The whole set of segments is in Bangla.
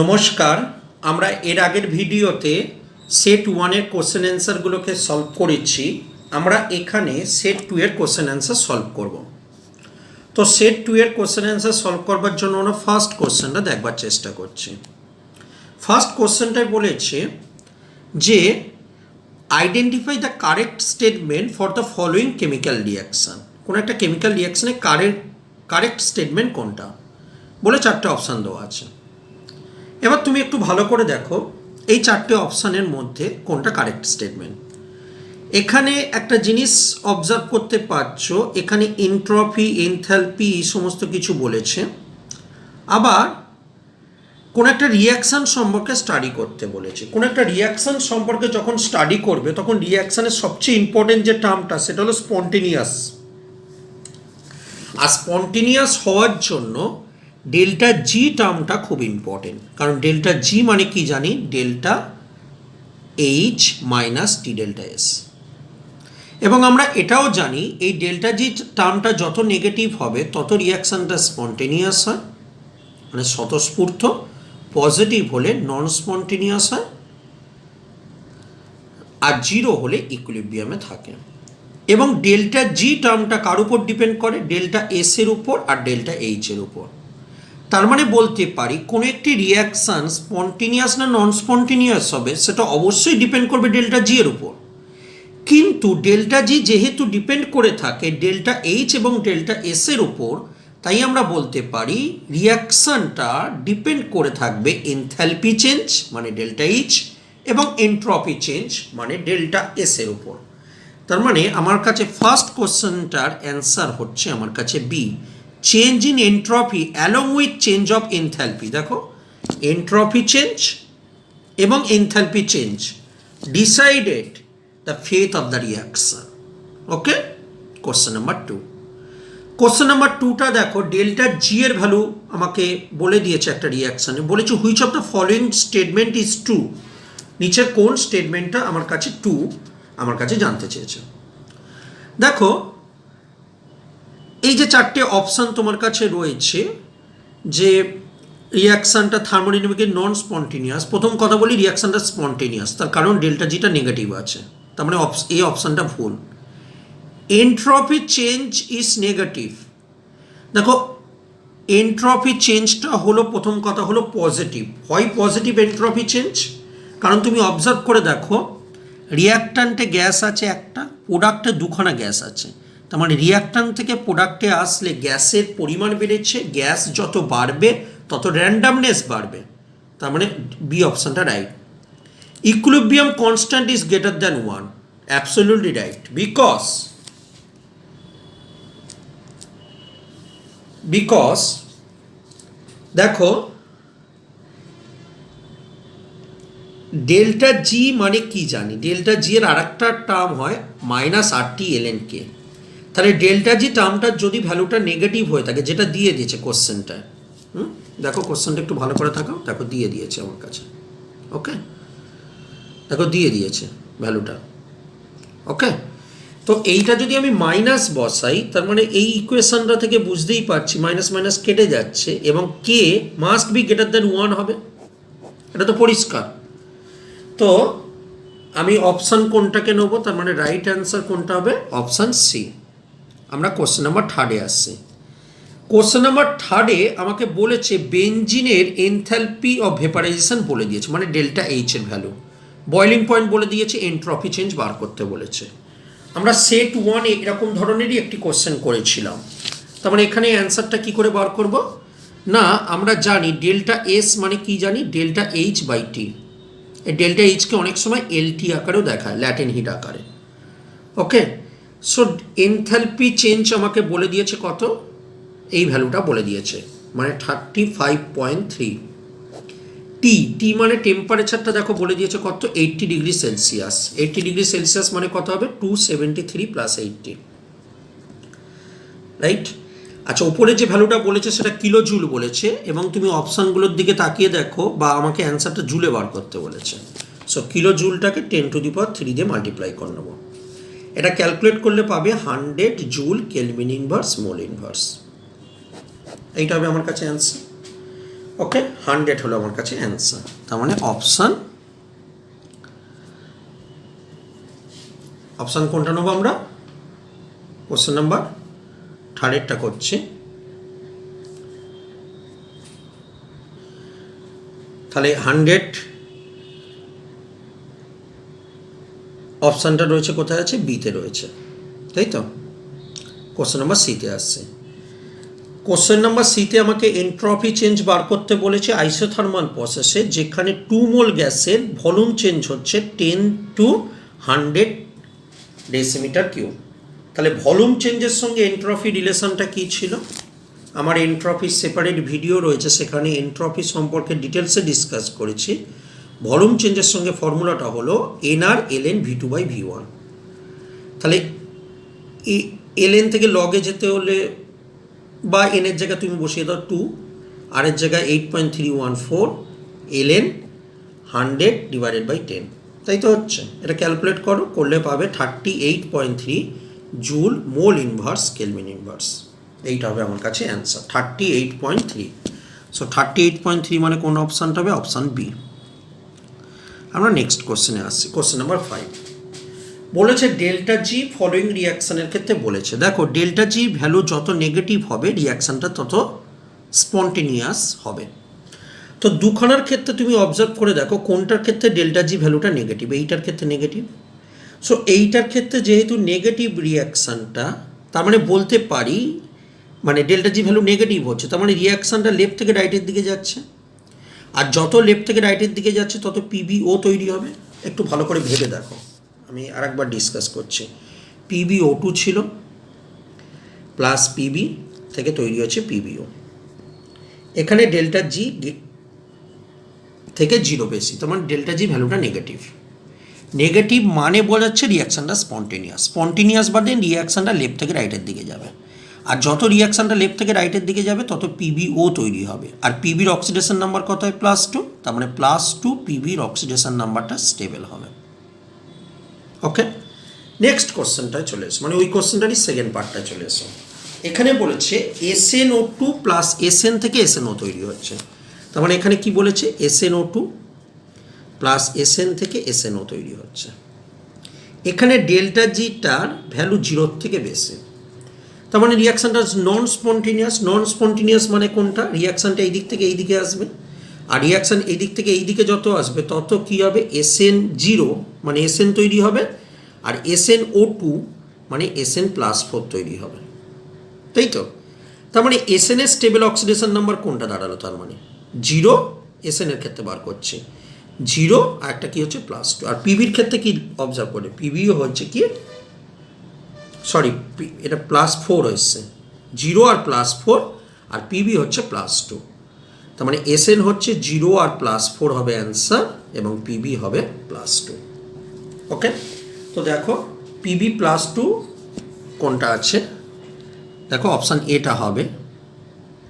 নমস্কার। আমরা এর আগের ভিডিওতে সেট 1 এর কোশ্চেন অ্যান্সারগুলোকে সলভ করেছি। আমরা এখানে সেট 2 এর কোশ্চেন অ্যান্সার সলভ করব। তো সেট 2 এর কোশ্চেন অ্যান্সার সলভ করবার জন্য আমরা ফার্স্ট কোশ্চেনটা দেখবার চেষ্টা করছি। ফার্স্ট কোশ্চেনটাই বলেছে যে identify the correct statement for the following chemical reaction. কোনো একটা কেমিক্যাল রিয়াকশানে কারেক্ট স্টেটমেন্ট কোনটা বলে চারটে অপশান দেওয়া আছে। এবার তুমি একটু ভালো করে দেখো এই চারটে অপশানের মধ্যে কোনটা কারেক্ট স্টেটমেন্ট। এখানে একটা জিনিস অবজার্ভ করতে পারছো, এখানে এনট্রপি, এনথ্যালপি এই সমস্ত কিছু বলেছে। আবার কোন একটা রিয়াকশান সম্পর্কে স্টাডি করতে বলেছে। কোন একটা রিয়াকশান সম্পর্কে যখন স্টাডি করবে তখন রিয়াকশানের সবচেয়ে ইম্পর্টেন্ট যে টার্মটা সেটা হলো স্পন্টেনিয়াস। আর স্পন্টেনিয়াস হওয়ার জন্য ডেল্টা জি টার্মটা খুব ইম্পর্টেন্ট, কারণ ডেল্টা জি মানে কি জানি, delta H minus T delta S. এবং আমরা এটাও জানি এই ডেল্টা জি টার্মটা যত নেগেটিভ হবে তত রিয়াকশানটা স্পন্টেনিয়াস হয়, মানে স্বতঃস্ফূর্ত। পজিটিভ হলে নন স্পন্টেনিয়াস হয়, আর জিরো হলে ইকুইলিব্রিয়ামে থাকে। এবং ডেল্টা জি টার্মটা কার উপর ডিপেন্ড করে, ডেল্টা এস এর উপর আর ডেল্টা এইচ এর উপর। তার মানে বলতে পারি কোনো একটি রিয়াকশান স্পন্টেনিয়াস না নন স্পন্টেনিয়াস হবে সেটা অবশ্যই ডিপেন্ড করবে ডেল্টা জি এর উপর। কিন্তু ডেল্টা জি যেহেতু ডিপেন্ড করে থাকে ডেল্টা এইচ এবং ডেল্টা এস এর উপর, তাই আমরা বলতে পারি রিয়াকশানটা ডিপেন্ড করে থাকবে এনথ্যালপি চেঞ্জ মানে ডেল্টা এইচ এবং এনট্রপি চেঞ্জ মানে ডেল্টা এস এর উপর। তার মানে আমার কাছে ফার্স্ট কোশ্চেনটার অ্যান্সার হচ্ছে আমার কাছে B, change in entropy along with change of enthalpy. দেখো এনট্রপি চেঞ্জ এবং enthalpy change decided the fate of the reaction. Okay, question number 2। Question number 2টা দেখো, ডেল্টা জি এর ভ্যালু আমাকে বলে দিয়েছে একটা রিয়াকশানে, বলেছে which of the following statement is true. নিচের কোন স্টেটমেন্টটা আমার কাছে ট্রু আমার কাছে জানতে চেয়েছে। দেখো এই যে চারটে অপশান তোমার কাছে রয়েছে, যে রিয়াকশানটা থার্মোডাইনামিকের নন স্পন্টেনিয়াস। প্রথম কথা বলি রিয়াকশানটা স্পন্টেনিয়াস, তার কারণ ডেল্টা জিটা নেগেটিভ আছে, তার মানে এই অপশানটা ভুল। Entropy change is negative. দেখো এনট্রপি চেঞ্জটা হলো, প্রথম কথা হলো পজিটিভ, হয় পজিটিভ এনট্রপি চেঞ্জ, কারণ তুমি অবজার্ভ করে দেখো রিয়াক্ট্যান্টে গ্যাস আছে একটা, প্রোডাক্টে দুখানা গ্যাস আছে। তার মানে রিয়াক্ট্যান্ট থেকে প্রোডাক্টে আসলে গ্যাসের পরিমাণ বেড়েছে, গ্যাস যত বাড়বে তত র্যান্ডামনেস বাড়বে, তার মানে বি অপশানটা right. Equilibrium constant is greater than 1, absolutely right, because দেখো ডেল্টা জি মানে কি জানি, ডেল্টা জি এর আর একটা টার্ম হয় মাইনাস RT ln K। তাহলে ডেল্টা জি টার্মটার যদি ভ্যালুটা নেগেটিভ হয়ে থাকে, যেটা দিয়ে দিয়েছে কোশ্চেনটায়, দেখো কোশ্চেনটা একটু ভালো করে থাকো, দেখো দিয়ে দিয়েছে আমার কাছে। ওকে, দেখো দিয়ে দিয়েছে ভ্যালুটা। ওকে, তো এইটা যদি আমি মাইনাস বসাই, তার মানে এই ইকুয়েশনটা থেকে বুঝতেই পারছি মাইনাস মাইনাস কেটে যাচ্ছে এবং কে মাস্ট বি গ্রেটার দ্যান 1 হবে, এটা তো পরিষ্কার। তো আমি অপশান কোনটাকে নেবো, তার মানে রাইট অ্যান্সার কোনটা হবে, অপশান সি। আমরা কোশ্চেন নাম্বার 3-এ আসছি। কোশ্চেন নাম্বার 3-এ আমাকে বলেছে বেঞ্জিনের এনথ্যালপি অফ ভেপারাইজেশন বলে দিয়েছে, মানে ডেল্টা এইচ এর ভ্যালু, বয়লিং পয়েন্ট বলে দিয়েছে, এনট্রপি চেঞ্জ বার করতে বলেছে। আমরা সেট 1-এ এরকম ধরনেরই একটি কোশ্চেন করেছিলাম। তার মানে এখানে অ্যান্সারটা কি করে বার করব না, আমরা জানি ডেল্টা এস মানে কি জানি, ডেল্টা এইচ বাই টি। এই ডেল্টা এইচকে অনেক সময় LT আকারেও দেখায়, ল্যাটেন হিট আকারে। ওকে, সো এনথ্যালপি চেঞ্জ আমাকে বলে দিয়েছে কত, এই ভ্যালুটা বলে দিয়েছে, মানে 35.3। টি মানে টেম্পারেচারটা দেখো বলে দিয়েছে কত, 80 ডিগ্রি সেলসিয়াস। 80 ডিগ্রি সেলসিয়াস মানে কত হবে, 273 + 80, রাইট। আচ্ছা, ওপরে যে ভ্যালুটা বলেছে সেটা কিলো জুল বলেছে, এবং তুমি অপশানগুলোর দিকে তাকিয়ে দেখো, বা আমাকে অ্যান্সারটা জুলে বার করতে বলেছে। সো কিলো জুলটাকে 10⁻³ দিয়ে মাল্টিপ্লাই করে নেবো। এটা ক্যালকুলেট করলে পাবে 100 joule kelvin inverse mole inverse, এইটা হবে আমার কাছে অ্যান্সার। ওকে, 100 হলো আমার কাছে অ্যান্সার। তার মানে অপশান কোনটা নেবো আমরা? কোশ্চেন নাম্বার 3টা করছি। তাহলে 100 অপশানটা রয়েছে কোথায় আছে? বিতে রয়েছে, তাই তো? কোশ্চেন নাম্বার সিতে আসছে। কোশ্চেন নাম্বার সিতে আমাকে এন্ট্রপি চেঞ্জ বার করতে বলেছে আইসোথার্মাল প্রসেসে, যেখানে 2 মোল গ্যাসের ভলিউম চেঞ্জ হচ্ছে 10 to 100 ডেসিমিটার কিউব। তাহলে ভলিউম চেঞ্জের সঙ্গে এন্ট্রপি রিলেশনটা কী ছিল? আমার এন্ট্রপির সেপারেট ভিডিও রয়েছে, সেখানে এন্ট্রপি সম্পর্কে ডিটেলসে ডিসকাস করেছি। ভলিউম চেঞ্জের সঙ্গে ফর্মুলাটা হলো nR ln/v2/v1। তাহলে ln থেকে লগে যেতে হলে বা এনের জায়গায় তুমি বসিয়ে দাও 2, আর এর জায়গায় 8.314 ln 100/10, তাই তো হচ্ছে। এটা ক্যালকুলেট করলে পাবে 38.3 joule mole inverse kelvin inverse. এইটা হবে আমার কাছে অ্যান্সার, 38.3। সো 38.3 মানে কোন অপশানটা হবে? Option B. আমরা নেক্সট কোশ্চেনে আসছি, কোশ্চেন নাম্বার 5। বলেছে ডেল্টা জি ফলোয়িং রিয়াকশানের ক্ষেত্রে বলেছে, দেখো ডেল্টা জি ভ্যালু যত নেগেটিভ হবে রিয়াকশানটা তত স্পন্টেনিয়াস হবে। তো দুখানার ক্ষেত্রে তুমি অবজার্ভ করে দেখো কোনটার ক্ষেত্রে ডেল্টা জি ভ্যালুটা নেগেটিভ। এইটার ক্ষেত্রে নেগেটিভ। সো এইটার ক্ষেত্রে যেহেতু নেগেটিভ রিয়াকশানটা, তার মানে বলতে পারি মানে ডেল্টা জি ভ্যালু নেগেটিভ হচ্ছে, তার মানে রিয়াকশানটা লেফট থেকে রাইটের দিকে যাচ্ছে। আর যত লেফট থেকে রাইটের দিকে যাচ্ছে তত পিবিও তৈরি হবে। একটু ভালো করে ভেবে দেখো, আমি আরেকবার ডিসকাস করছি। পিবিও2 ছিল, প্লাস পিবি থেকে তৈরি হচ্ছে পিবিও। এখানে ডেল্টা জি থেকে 0 বেশি, তার মানে ডেল্টা জি ভ্যালুটা নেগেটিভ। নেগেটিভ মানে বোঝাচ্ছে রিয়াকশানটা স্পন্টেনিয়াস বাদে রিয়াকশানটা লেফট থেকে রাইটের দিকে যাবে। আর যত রিয়াকশানটা লেফট থেকে রাইটের দিকে যাবে তত পিবিও তৈরি হবে। আর পিবির অক্সিডেশন নাম্বার কত হয়? +2, তার মানে +2 পিবির অক্সিডেশন নাম্বারটা স্টেবল হবে। ওকে, নেক্সট কোশ্চেনটায় চলে এসো, মানে ওই কোশ্চেনটারই সেকেন্ড পার্টটায় চলে এসো। এখানে বলেছে SnO2 প্লাস SN থেকে SnO তৈরি হচ্ছে। তার মানে এখানে কি বলেছে? SnO2 প্লাস SN থেকে SnO তৈরি হচ্ছে। এখানে ডেল্টা জিটার ভ্যালু 0 থেকে বেশি, তার মানে রিয়াকশানটা নন স্পন্টেনিয়াস মানে কোনটা? রিয়াকশানটা এই দিক থেকে এই দিকে আসবে, আর রিয়াকশান এই দিক থেকে এই দিকে যত আসবে তত কী হবে? SN0 মানে SN তৈরি হবে, আর SnO2 মানে SN+4 তৈরি হবে, তাই তো? তার মানে SN এর স্টেবল অক্সিডেশন নাম্বার কোনটা দাঁড়ালো? তার মানে 0 SN এর ক্ষেত্রে বার করছে 0, আর একটা কি হচ্ছে +2। আর পিবির ক্ষেত্রে কি অবজার্ভ করে? পিবিও হচ্ছে কি, সরি এটা +4 এসছে, 0 আর +4, আর পিবি হচ্ছে +2। তার মানে SN হচ্ছে 0 আর +4 হবে অ্যান্সার, এবং পিবি হবে +2। ওকে, তো দেখো পিবি +2 কোনটা আছে? দেখো অপশান এটা হবে,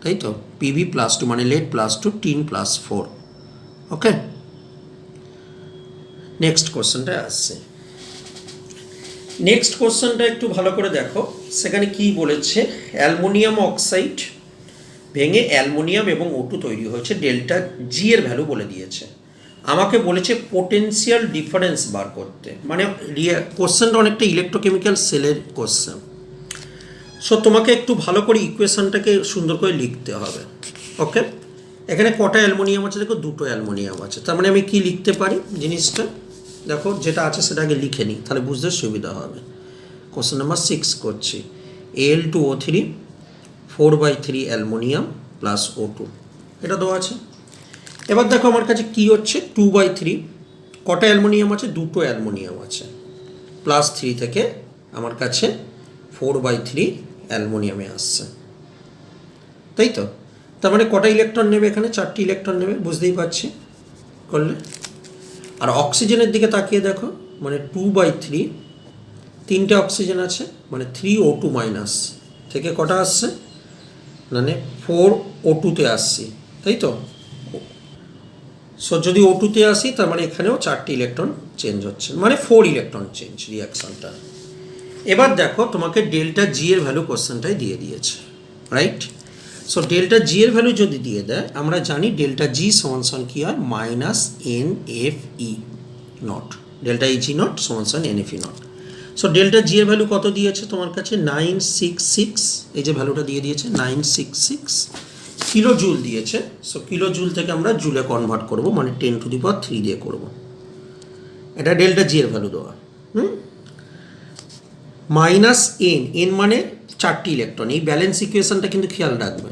তাই তো? পিবি +2 মানে লেড +2 টিন +4। ওকে, নেক্সট কোশ্চেনটা আসছে। নেক্সট কোশ্চেনটা একটু ভালো করে দেখো, সেখানে কি বলেছে? অ্যালুমিনিয়াম অক্সাইড ভেঙে অ্যালুমিনিয়াম এবং O2 তৈরি হয়েছে, ডেল্টা জি এর ভ্যালু বলে দিয়েছে। আমাকে বলেছে পোটেনশিয়াল ডিফারেন্স বার করতে, মানে কোশ্চেনটা অনেকটা ইলেকট্রোকেমিক্যাল সেলের কোশ্চেন। সো তোমাকে একটু ভালো করে ইকুয়েশনটাকে সুন্দর করে লিখতে হবে। ওকে, এখানে কটা অ্যালুমিনিয়াম আছে? দেখো 2টো অ্যালুমিনিয়াম আছে। তার মানে আমি কি লিখতে পারি জিনিসটা? দেখো যেটা আছে সেটা আগে লিখে নিই, তাহলে বুঝতে সুবিধা হবে। কোশ্চেন নাম্বার 6 করছি। Al2O3 4/3 অ্যালুমিনিয়াম প্লাস O2, এটা দেওয়া আছে। এবার দেখো আমার কাছে কি হচ্ছে? 2/3। কটা অ্যালুমিনিয়াম আছে? 2টো অ্যালুমিনিয়াম আছে, +3 থেকে আমার কাছে 4/3 অ্যালুমিনিয়ামে আসছে, তাই তো? তার মানে কটা ইলেকট্রন নেবে? এখানে 4টি ইলেকট্রন নেবে, বুঝতেই পারছি করলে। আর অক্সিজেনের দিকে তাকিয়ে দেখো, মানে 2/3, 3টে অক্সিজেন আছে, মানে 3O2- থেকে কটা আসছে? মানে 4O2-তে আসছি, তাই তো? সো যদি O2-তে আসি, তার মানে এখানেও 4টি ইলেকট্রন চেঞ্জ হচ্ছে, মানে 4 ইলেকট্রন চেঞ্জ রিয়াকশানটা। এবার দেখো তোমাকে ডেল্টা জি এর ভ্যালু কোশ্চেনটাই দিয়ে দিয়েছে, রাইট? সো ডেল্টা জি এর ভ্যালু যদি দিয়ে দেয়, আমরা জানি ডেল্টা জি সমান সমান কী হয়, minus N F E not, delta E G not সমান সমান N F E not. So delta G এর ভ্যালু কত দিয়েছে তোমার কাছে, 966, এই যে ভ্যালুটা দিয়ে দিয়েছে 966 কিলো জুল দিয়েছে। সো কিলো জুল থেকে আমরা জুলে কনভার্ট করব, মানে 10⁻³ দিয়ে করব। এটা ডেল্টা জি এর ভ্যালু দেওয়া। মাইনাস এন, এন মানে 4টি ইলেকট্রন, এই ব্যালেন্স ইকুয়েশনটা কিন্তু খেয়াল রাখবে,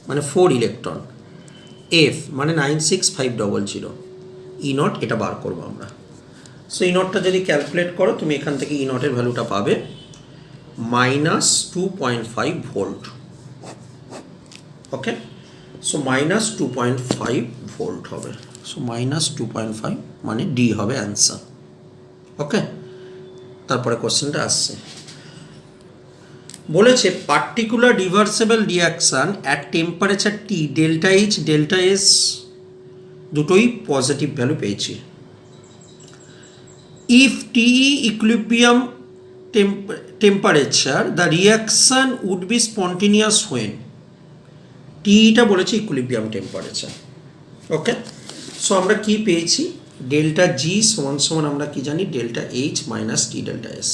মানে 4 ইলেকট্রন। এফ মানে 96500, ই নট এটা বার করবো আমরা। সো ই নটটা যদি ক্যালকুলেট করো তুমি এখান থেকে ই নটের ভ্যালুটা পাবে -2.5 ভোল্ট। ওকে, সো -2.5 ভোল্ট হবে। সো -2.5 মানে ডি হবে অ্যান্সার। ওকে, তারপরে কোশ্চেনটা আসছে, বলেছে particular reversible reaction at temperature T, delta H delta S দুটোই পজিটিভ ভ্যালু পেয়েছি। If T equilibrium temperature the reaction would be spontaneous when, theta বলেছে ইকুইলিব্রিয়াম টেম্পারেচার। ওকে, সো আমরা কি পেয়েছি, ডেল্টা জি সমান সমান আমরা কি জানি, delta H minus T delta S,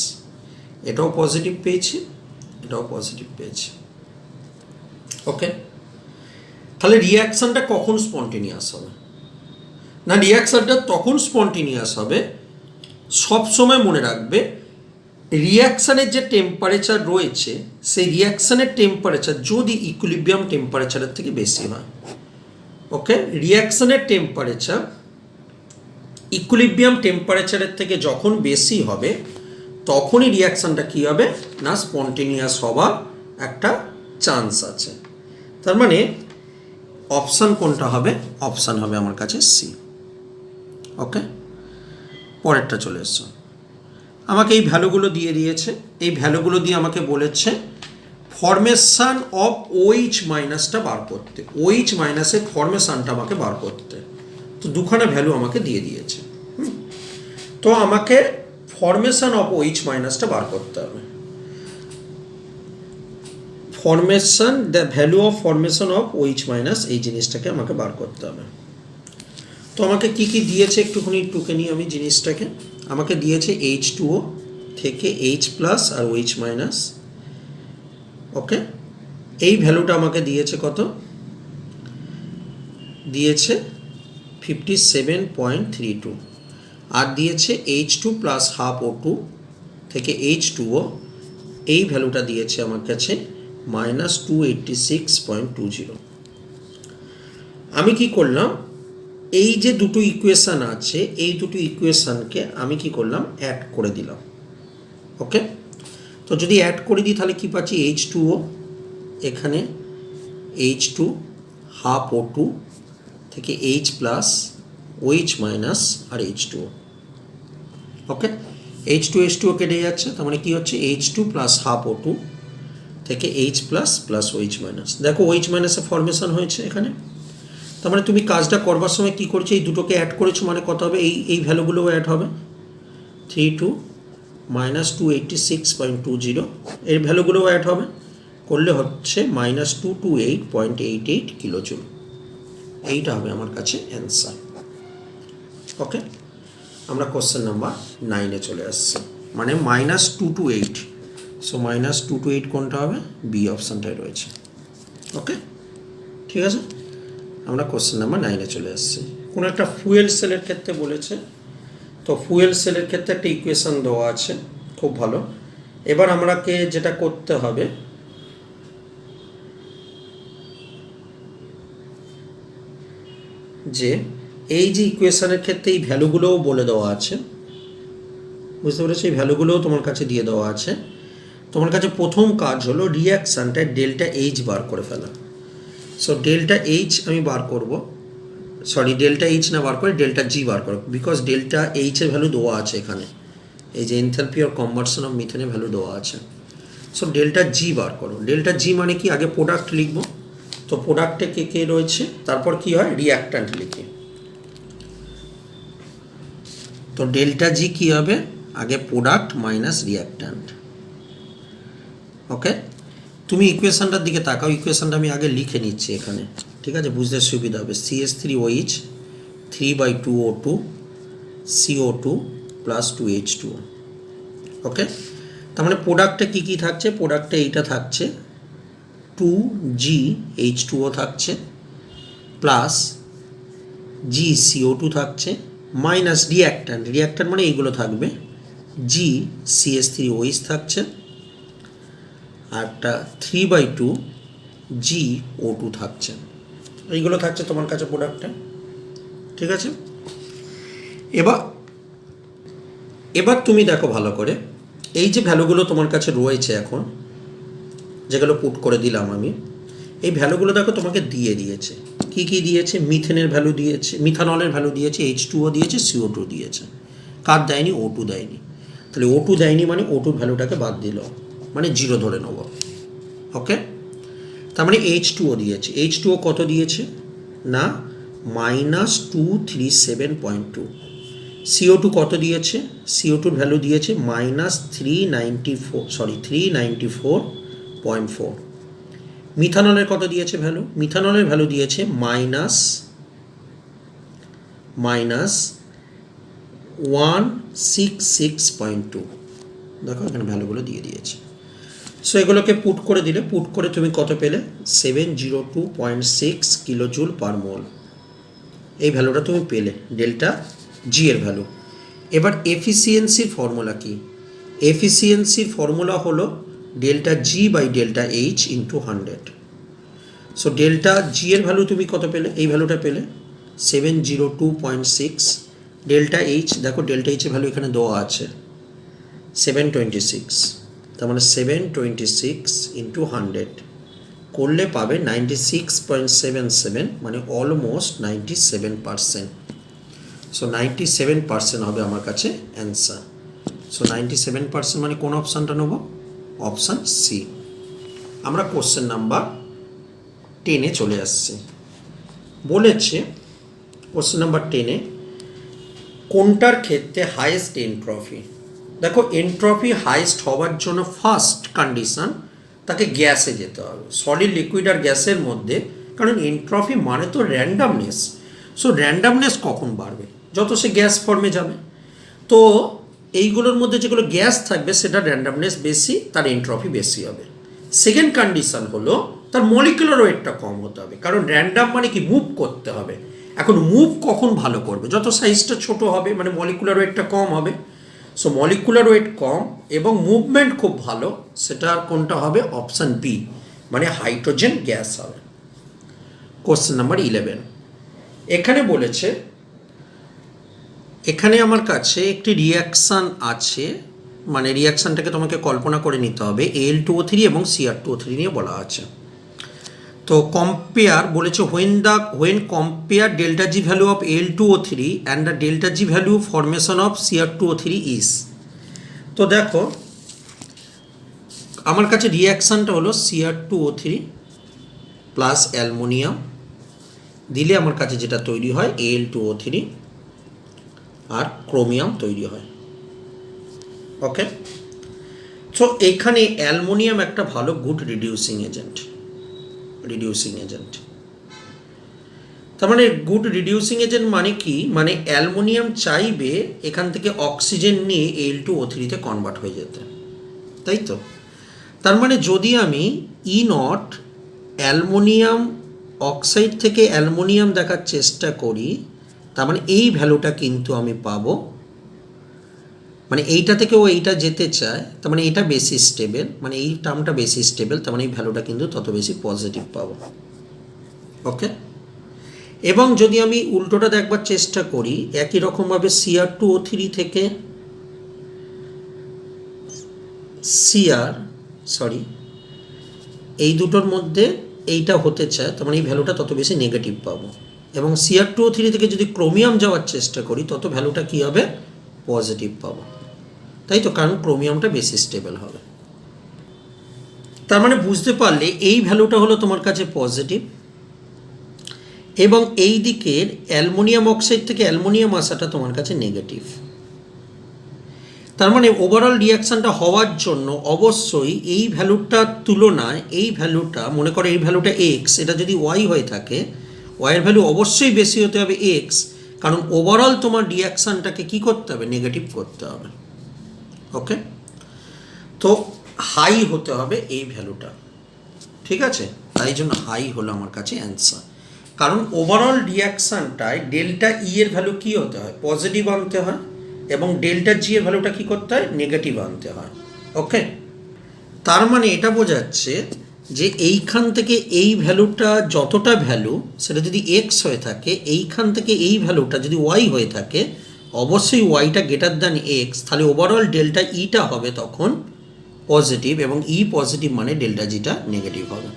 এটাও পজিটিভ পেয়েছি, এটাও পজিটিভ পেয়েছি। ওকে, তাহলে রিয়াকশানটা কখন স্পন্টেনিয়াস হবে, না রিয়াকশানটা তখন স্পন্টেনিয়াস হবে, সবসময় মনে রাখবে রিয়াকশানের যে টেম্পারেচার রয়েছে সেই রিয়াকশানের টেম্পারেচার যদি ইকুইলিব্রিয়াম টেম্পারেচারের থেকে বেশি হয়। ওকে, রিয়াকশানের টেম্পারেচার ইকুইলিব্রিয়াম টেম্পারেচারের থেকে যখন বেশি হবে তখনই রিয়াকশানটা কী হবে, না স্পন্টেনিয়াস হওয়ার একটা চান্স আছে। তার মানে অপশান কোনটা হবে, অপশান হবে আমার কাছে সি। ওকে, পরেরটা চলে এসছো, আমাকে এই ভ্যালুগুলো দিয়ে দিয়েছে, এই ভ্যালুগুলো দিয়ে আমাকে বলেছে ফরমেশান অফ ওইচ মাইনাসটা বার করতে, ওইচ মাইনাসের ফরমেশানটা আমাকে বার করতে। তো দুখানা ভ্যালু আমাকে দিয়ে দিয়েছে, তো আমাকে ফরমেশান অফ ওইচ মাইনাসটা বার করতে হবে। Formation, the value of formation of which minus, এই জিনিসটাকে আমাকে বার করতে হবে। তো আমাকে কি কি দিয়েছে একটুখানি টুকে নিই আমি জিনিসটাকে। আমাকে দিয়েছে H2O থেকে H প্লাস আর OH মাইনাস। ওকে, এই ভ্যালুটা আমাকে দিয়েছে কত, দিয়েছে 57.32, আর দিয়েছে H2 প্লাস হাফ O2 থেকে H2O, এই ভ্যালুটা দিয়েছে আমার কাছে -286.20। আমি কি করলাম, এই যে দুটো ইকুয়েশান আছে এই দুটো ইকুয়েশানকে আমি কি করলাম, অ্যাড করে দিলাম। ওকে, তো যদি অ্যাড করে দিই তাহলে কি পাচ্ছি, H2O, এখানে H2 হাফ O2 থেকে H প্লাস OH মাইনাস আর H2O। ওকে, H2 কেটে যাচ্ছে, তার মানে কি হচ্ছে H2 প্লাস হাফ O2 থেকে H plus plus OH minus. দেখো OH মাইনাসের ফরমেশন হয়েছে এখানে, তার মানে তুমি কাজটা করবার সময় কি করছো, এই দুটোকে অ্যাড করেছো, মানে কত হবে, এই ভ্যালুগুলোও অ্যাড হবে, 32 -286.20, এর ভ্যালুগুলোও অ্যাড হবে, করলে হচ্ছে -228.88 কিলোজুল। এইটা হবে আমার কাছে অ্যান্সার। ওকে, আমরা কোশ্চেন নাম্বার 9-এ চলে আসছি, মানে -228। সো -228 কোনটা হবে, বি অপশানটাই রয়েছে। ওকে, ঠিক আছে, আমরা কোশ্চেন নাম্বার 9-এ চলে আসছি। কোনো একটা ফুয়েল সেলের ক্ষেত্রে বলেছে, তো ফুয়েল সেলের ক্ষেত্রে একটা ইকুয়েশন দেওয়া আছে, খুব ভালো। এবার আমাকে যেটা করতে হবে, যে এই যে ইকুয়েশনের ক্ষেত্রে এই ভ্যালুগুলোও বলে দেওয়া আছে, বুঝতে পেরেছো, এই ভ্যালুগুলোও তোমার কাছে দিয়ে দেওয়া আছে। তোমার কাছে প্রথম কাজ হলো রিয়াকশানটা ডেল্টা এইচ বার করে ফেলা। সো ডেল্টা এইচ আমি বার করব, সরি ডেল্টা এইচ না বার করে ডেল্টা জি বার করো, বিকজ ডেল্টা এইচের ভ্যালু দেওয়া আছে এখানে, এই যে এনথালপি অর কম্বারশন অফ মিথেনের ভ্যালু দেওয়া আছে। সো ডেল্টা জি বার করো, ডেল্টা জি মানে কি, আগে প্রোডাক্ট লিখবো, তো প্রোডাক্টে কে কে রয়েছে, তারপর কি হয় রিয়াক্ট্যান্ট লিখি। তো ডেল্টা জি কী হবে, আগে প্রোডাক্ট মাইনাস রিয়াক্ট্যান্ট। ওকে, তুমি ইকুয়েশনটার দিকে তাকাও, ইকুয়েশনটা আমি আগে লিখে নিচ্ছি এখানে, ঠিক আছে, বুঝতে সুবিধা হবে। CH3OH 3/2O2 CO2 plus 2H2O। ওকে, তার মানে প্রোডাক্টে কী কী থাকছে, প্রোডাক্টে এইটা থাকছে 2GH2O থাকছে, প্লাস GCO2 থাকছে, মাইনাস রিয়াক্ট্যান্ট মানে এইগুলো থাকবে, GCH3OH থাকছে, আর একটা 3/2 GO2 থাকছে। এইগুলো থাকছে তোমার কাছে প্রোডাক্টে, ঠিক আছে। এবার তুমি দেখো ভালো করে, এই যে ভ্যালুগুলো তোমার কাছে রয়েছে এখন, যেগুলো পুট করে দিলাম আমি, এই ভ্যালুগুলো দেখো তোমাকে দিয়ে দিয়েছে। কি কি দিয়েছে? মিথেনের ভ্যালু দিয়েছে, মিথানলের ভ্যালু দিয়েছে, H2O দিয়েছে, CO2 দিয়েছে। কার দেয়নি? O2 দেয়নি। তাহলে O2 দেয়নি মানে O2 ভ্যালুটাকে বাদ দিল, মানে 0 ধরে নেব। ওকে, তার মানে H2O দিয়েছে। H2O কত দিয়েছে না -237.2। CO2 কত দিয়েছে? CO2 ভ্যালু দিয়েছে -394.4। মিথানলের কত দিয়েছে ভ্যালু? মিথানলের ভ্যালু দিয়েছে -166.2। দেখো এখানে ভ্যালুগুলো দিয়ে দিয়েছে। সো এগুলোকে পুট করে দিলে, পুট করে তুমি কত পেলে? 702.6 কিলোজুল পার মোল। এই ভ্যালুটা তুমি পেলে, ডেল্টা জি এর ভ্যালু। এবার এফিসিয়েন্সির ফর্মুলা কি? এফিসিয়েন্সির ফর্মুলা হলো delta G by delta H into 100। So delta G এর ভ্যালু তুমি কত পেলে? এই ভ্যালুটা পেলে 702.6। ডেল্টা এইচ দেখো, ডেল্টা এইচের ভ্যালু এখানে দেওয়া আছে 726। তার মানে 726 ইন্টু 100 করলে পাবে 96.77, মানে অলমোস্ট 97%। সো 97% হবে আমার কাছে অ্যান্সার। সো 97% মানে কোন অপশানটা নেব? Option C. আমরা কোশ্চেন নাম্বার 10-এ চলে আসছি। বলেছে কোশ্চেন নাম্বার 10-এ কোনটার ক্ষেত্রে হাইয়েস্ট এন্ট্রপি। দেখো, এন্ট্রপি হাইয়েস্ট হওয়ার জন্য ফার্স্ট কন্ডিশন তাকে গ্যাসে যেতে হবে, সলিড, লিকুইড আর গ্যাসের মধ্যে। কারণ এন্ট্রপি মানে তো র্যান্ডামনেস। সো র্যান্ডামনেস কখন বাড়বে? যত সে গ্যাস ফর্মে যাবে। তো এইগুলোর মধ্যে যেগুলো গ্যাস থাকবে সেটা র্যান্ডামনেস বেশি, তার এন্ট্রপি বেশি হবে। সেকেন্ড কন্ডিশন হলো তার মলিকুলার ওয়েটটা কম হতে হবে, কারণ র্যান্ডাম মানে কি, মুভ করতে হবে। এখন মুভ কখন ভালো করবে? যত সাইজটা ছোট হবে, মানে মলিকুলার ওয়েটটা কম হবে। সো মলিকুলার ওয়েট কম এবং মুভমেন্ট খুব ভালো, সেটা কোনটা হবে? অপশান বি, মানে হাইড্রোজেন গ্যাস হবে। কোশ্চেন নাম্বার 11 এখানে বলেছে, এখানে আমার কাছে একটি রিয়াকশান আছে, মানে রিয়াকশানটাকে তোমাকে কল্পনা করে নিতে হবে। Al2O3 এবং Cr2O3 নিয়ে বলা আছে। তো কম্পেয়ার বলেছে, when compare delta G value of Al2O3 and the delta G value formation of Cr2O3 is। তো দেখো আমার কাছে রিয়াকশানটা হলো Cr2O3 প্লাস অ্যালুমিনিয়াম দিলে আমার কাছে যেটা তৈরি হয় Al2O3 আর ক্রোমিয়াম তৈরি হয়। ওকে, সো এখানে অ্যালুমিনিয়াম একটা ভালো গুড রিডিউসিং এজেন্ট। তার মানে গুড রিডিউসিং এজেন্ট মানে কি? মানে অ্যালুমিনিয়াম চাইবে এখান থেকে অক্সিজেন নিয়ে Al2O3-তে কনভার্ট হয়ে যেতে, তাই তো? তার মানে যদি আমি E0 অ্যালুমিনিয়াম অক্সাইড থেকে অ্যালুমিনিয়াম দেখার চেষ্টা করি, তার মানে এই ভ্যালুটা কিন্তু আমি পাবো, মানে এইটা থেকে ও এইটা যেতে চায়, তার মানে এটা বেশি স্টেবল, মানে এই টার্মটা বেশি স্টেবল, তার মানে এই ভ্যালুটা কিন্তু তত বেশি পজিটিভ পাবো। ওকে, এবং যদি আমি উল্টোটা দেখবার চেষ্টা করি, একই রকমভাবে Cr2O3 থেকে এই দুটোর মধ্যে এইটা হতে চায়, তার মানে এই ভ্যালুটা তত বেশি নেগেটিভ পাবো। এবং Cr2O3 থেকে যদি ক্রোমিয়াম যাওয়ার চেষ্টা করি, তত ভ্যালুটা কী হবে? পজিটিভ পাবো, তাই তো? কারণ ক্রোমিয়ামটা বেশি স্টেবল হবে। তার মানে বুঝতে পারলে এই ভ্যালুটা হলো তোমার কাছে পজিটিভ, এবং এই দিকের অ্যালুমিনিয়াম অক্সাইড থেকে অ্যালুমিনিয়াম আসাটা তোমার কাছে নেগেটিভ। তার মানে ওভারঅল রিয়াকশানটা হওয়ার জন্য অবশ্যই এই ভ্যালুটার তুলনায় এই ভ্যালুটা, মনে করো এই ভ্যালুটা এক্স, এটা যদি ওয়াই হয়ে থাকে, ওয়াইয়ের ভ্যালু অবশ্যই বেশি হতে হবে এক্স, কারণ ওভারঅল তোমার রিয়াকশানটাকে কী করতে হবে, নেগেটিভ করতে হবে। ওকে, তো হাই হতে হবে এই ভ্যালুটা, ঠিক আছে, তাই জন্য হাই হলো আমার কাছে অ্যান্সার। কারণ ওভারঅল রিয়াকশানটায় ডেল্টা ই এর ভ্যালু কী হতে হয়, পজিটিভ আনতে হয়, এবং ডেল্টা জি এর ভ্যালুটা কী করতে হয়, নেগেটিভ আনতে হয়। ওকে, তার মানে এটা বোঝাচ্ছে যে এইখান থেকে এই ভ্যালুটা যতটা ভ্যালু সেটা যদি এক্স হয়ে থাকে, এইখান থেকে এই ভ্যালুটা যদি ওয়াই হয়ে থাকে, অবশ্যই ওয়াইটা গ্রেটার দ্যান এক্স, তাহলে ওভারঅল ডেল্টা ইটা হবে তখন পজিটিভ, এবং ই পজিটিভ মানে ডেল্টা জিটা নেগেটিভ হবে।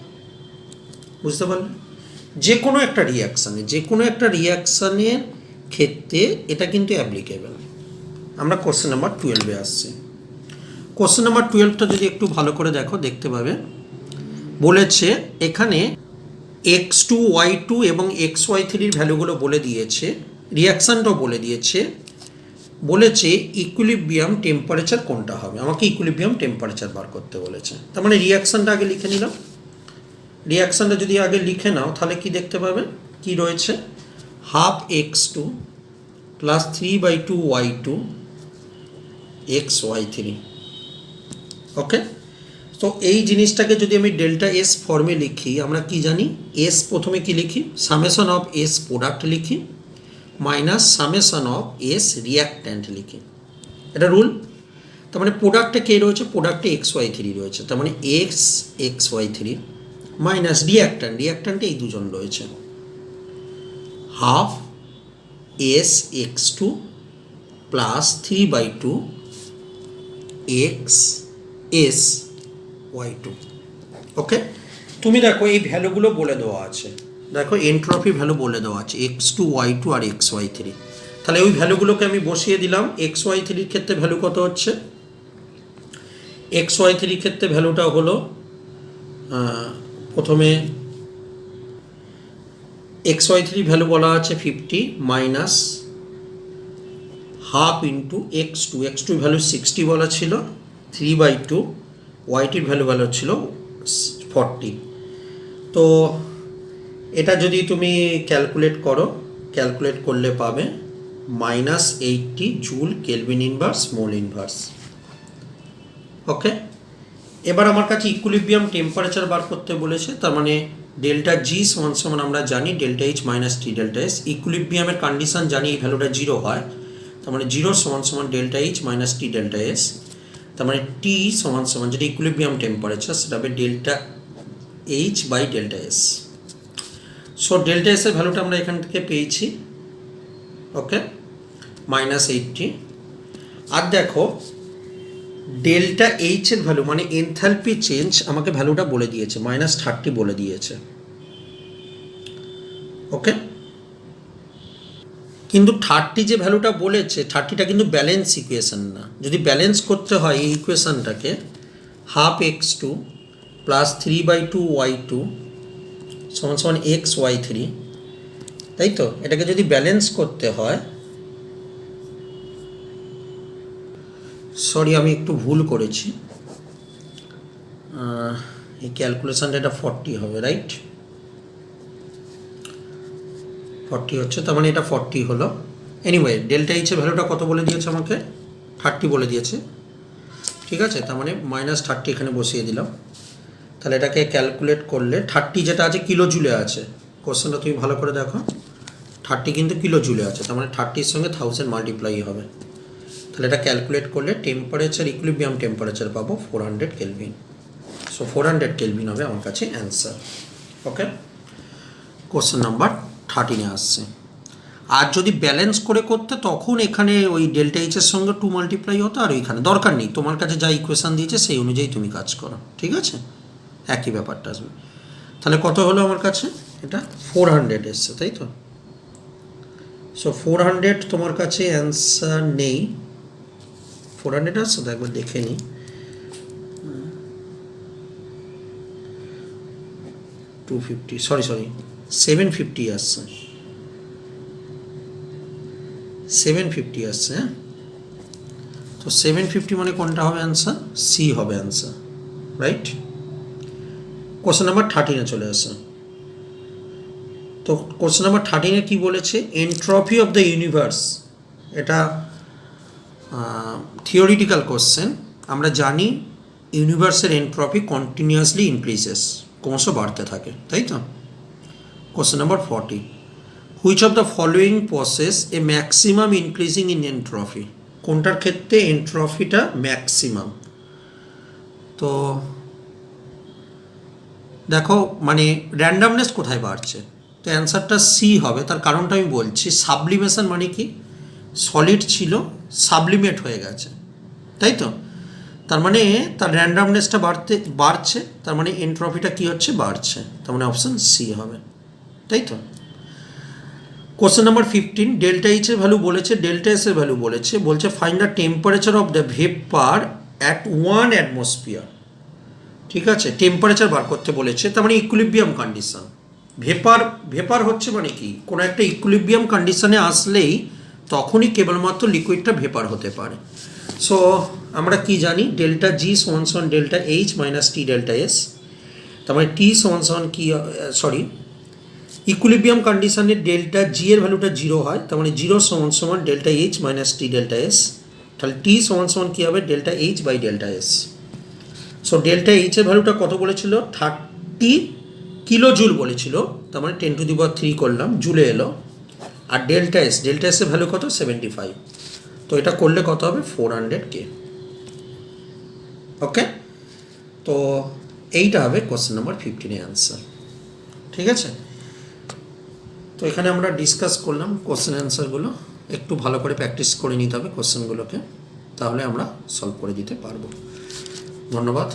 বুঝতে পারলে? যে কোনো একটা রিয়াকশানের ক্ষেত্রে এটা কিন্তু অ্যাপ্লিকেবল। আমরা কোশ্চেন নাম্বার 12-এ আসছি। কোশ্চেন নাম্বার 12টা যদি একটু ভালো করে দেখো, দেখতে পাবে বলেছে এখানে x2 y2 এবং xy3-র ভ্যালুগুলো বলে দিয়েছে, রিয়াকশানটাও বলে দিয়েছে, বলেছে ইকুইলিব্রিয়াম টেম্পারেচার কোনটা হবে। আমাকে ইকুইলিব্রিয়াম টেম্পারেচার বার করতে বলেছে। তার মানে রিয়াকশানটা আগে লিখে নিলাম। রিয়াকশানটা যদি আগে লিখে নাও তাহলে কি দেখতে পাবে, কি রয়েছে, half x2 plus 3/2 y2 xy3। ওকে, তো এই জিনিসটাকে যদি আমি ডেল্টা এস ফর্মে লিখি, আমরা কি জানি, এস প্রথমে কি লিখি, সামেশন অফ এস প্রোডাক্ট লিখি minus summation of S reactant লিখি, এটা রুল। তার মানে প্রোডাক্টে কে রয়েছে, প্রোডাক্টে xy3 রয়েছে, তার মানে xy3 মাইনাস রিয়াক্ট্যান্টে এই দুজন রয়েছে, half S x2 plus 3/2 S y2। ওকে, তুমি দেখো এই ভ্যালুগুলো বলে দেওয়া আছে, দেখো এন্ট্রপি ভ্যালু বলে দেওয়া আছে x2 y2 আর xy3। তাহলে ওই ভ্যালুগুলোকে আমি বসিয়ে দিলাম। xy3-র ক্ষেত্রে ভ্যালু কত হচ্ছে, xy3-র ক্ষেত্রে ভ্যালুটা হলো প্রথমে xy3 ভ্যালু বলা আছে 50 minus half into x2 value 60 বলা ছিল, 3/2 ওয়াইটির ভ্যালু ছিল 40। তো এটা যদি তুমি ক্যালকুলেট করলে পাবে -80 joule kelvin inverse mole inverse. Okay, এবার আমার কাছে ইকুইলিব্রিয়াম টেম্পারেচার বার করতে বলেছে। তার মানে ডেল্টা জি সমান আমরা জানি delta H minus T delta S. ইকুইলিব্রিয়ামের কন্ডিশন জানি এই ভ্যালুটা 0 হয়, তার মানে 0 সমান delta H minus T delta S. তার মানে টি সমান যেটা ইকুইলিব্রিয়াম টেম্পারেচার সেটা হবে delta H by delta S. So delta S এর ভ্যালুটা আমরা এখান থেকে পেয়েছি। ওকে, -80। আর দেখো ডেল্টা এইচ এর ভ্যালু মানে এনথালপি চেঞ্জ আমাকে ভ্যালুটা বলে দিয়েছে, -30 বলে দিয়েছে। ওকে, কিন্তু 30 যে ভ্যালুটা বলেছে, 30টা কিন্তু ব্যালেন্স ইকুয়েশন না। যদি ব্যালেন্স করতে হয় এই ইকুয়েশনটাকে, হাফ x2 প্লাস 3/2 y2 সমান xy3, তাই তো, এটাকে যদি ব্যালেন্স করতে হয়, সরি আমি একটু ভুল করেছি, এই ক্যালকুলেশনটা এটা 40 হবে, রাইট, 40 হচ্ছে, তার মানে এটা 40 হলো। এনিওয়ে ডেল্টা এইচের ভ্যালুটা কত বলে দিয়েছে আমাকে, 30 বলে দিয়েছে, ঠিক আছে, তার মানে -30 এখানে বসিয়ে দিলাম। তাহলে এটাকে ক্যালকুলেট করলে 30 যেটা আছে কিলো জুলে আছে, কোশ্চেনটা তুমি ভালো করে দেখো, 30 কিন্তু কিলো জুলে আছে, তার মানে 30-র সঙ্গে 1000 মাল্টিপ্লাই হবে। তাহলে এটা ক্যালকুলেট করলে টেম্পারেচার, ইকুইলিব্রিয়াম টেম্পারেচার পাবো 400 কেলভিন। সো 400 কেলভিন হবে আমার কাছে অ্যান্সার। ওকে, কোশ্চেন নাম্বার 13-এ আসছে। আর যদি ব্যালেন্স করে করতে তখন এখানে ওই ডেল্টা এইচের সঙ্গে 2 মাল্টিপ্লাই হতো, আর ওইখানে দরকার নেই, তোমার কাছে যা ইকুয়েশান দিয়েছে সেই অনুযায়ী তুমি কাজ করো, ঠিক আছে, একই ব্যাপারটা আসবে। তাহলে কত হলো আমার কাছে, এটা 400 এসছে, তাই তো। সো 400 তোমার কাছে অ্যান্সার নেই, 400 আসছে তো, একবার দেখে নিই। সরি 750 আসছে, 750 আসছে। হ্যাঁ, তো তো 750 মানে কোনটা হবে অ্যান্সার? সি হবে অ্যান্সার, রাইট? কোশ্চেন নাম্বার 13-এ চলে আসে। তো কোশ্চেন নাম্বার 13-এ কী বলেছে? Entropy of the universe. এটা থিওরিটিক্যাল কোশ্চেন। আমরা জানি ইউনিভার্সের এন্ট্রপি কন্টিনিউয়াসলি ইনক্রিজেস, ক্রমশ বাড়তে থাকে, তাই তো? Question number 40, which of the following process A maximum increasing in entropy? কোনটার ক্ষেত্রে এন্ট্রপিটা ম্যাক্সিমাম? তো দেখো মানে র্যান্ডামনেস কোথায় বাড়ছে? তো অ্যান্সারটা সি হবে। তার কারণটা আমি বলছি। সাবলিমেশন মানে কি? সলিড ছিল, সাবলিমেট হয়ে গেছে, তাই তো? তার মানে তার র্যান্ডামনেসটা বাড়ছে, তার মানে এন্ট্রপিটা কী হচ্ছে? বাড়ছে। তার মানে অপশান সি হবে, তাই তো? কোশ্চেন নাম্বার 15, ডেল্টা এইচ এর ভ্যালু বলেছে, ডেল্টা এস এর ভ্যালু বলেছে। বলছে find the temperature of the vapour at 1 atmosphere. ঠিক আছে, টেম্পারেচার বার করতে বলেছে, তার মানে ইকুইলিব্রিয়াম কন্ডিশন। ভেপার হচ্ছে মানে কি? কোনো একটা ইকুইলিব্রিয়াম কন্ডিশনে আসলেই তখনই কেবলমাত্র লিকুইডটা ভেপার হতে পারে। সো আমরা কি জানি? ডেল্টা জি সমান সমান delta H minus T delta S. তার মানে টি সমান সমান কি? সরি, ইকুইলিব্রিয়াম কন্ডিশনে ডেল্টা জি এর ভ্যালুটা 0 হয়, তার মানে 0 সমান সমান delta H minus T delta S. তাহলে টি সমান সমান কী হবে? Delta H by delta S. So delta H এর ভ্যালুটা কত বলেছিল? 30 কিলো জুল বলেছিল, তার মানে 10⁻³ করলাম, জুলে এলো। আর ডেল্টা এস এর ভ্যালু কত? 75। তো এটা করলে কত হবে? 400K। ওকে, তো এইটা হবে কোশ্চেন নাম্বার 15-এর অ্যান্সার। ঠিক আছে, তো এখানে আমরা ডিসকাস করলাম কোশ্চেন অ্যান্সারগুলো। একটু ভালো করে প্র্যাকটিস করে নিতে হবে কোশ্চেনগুলোকে, তাহলে আমরা সলভ করে দিতে পারবো। ধন্যবাদ।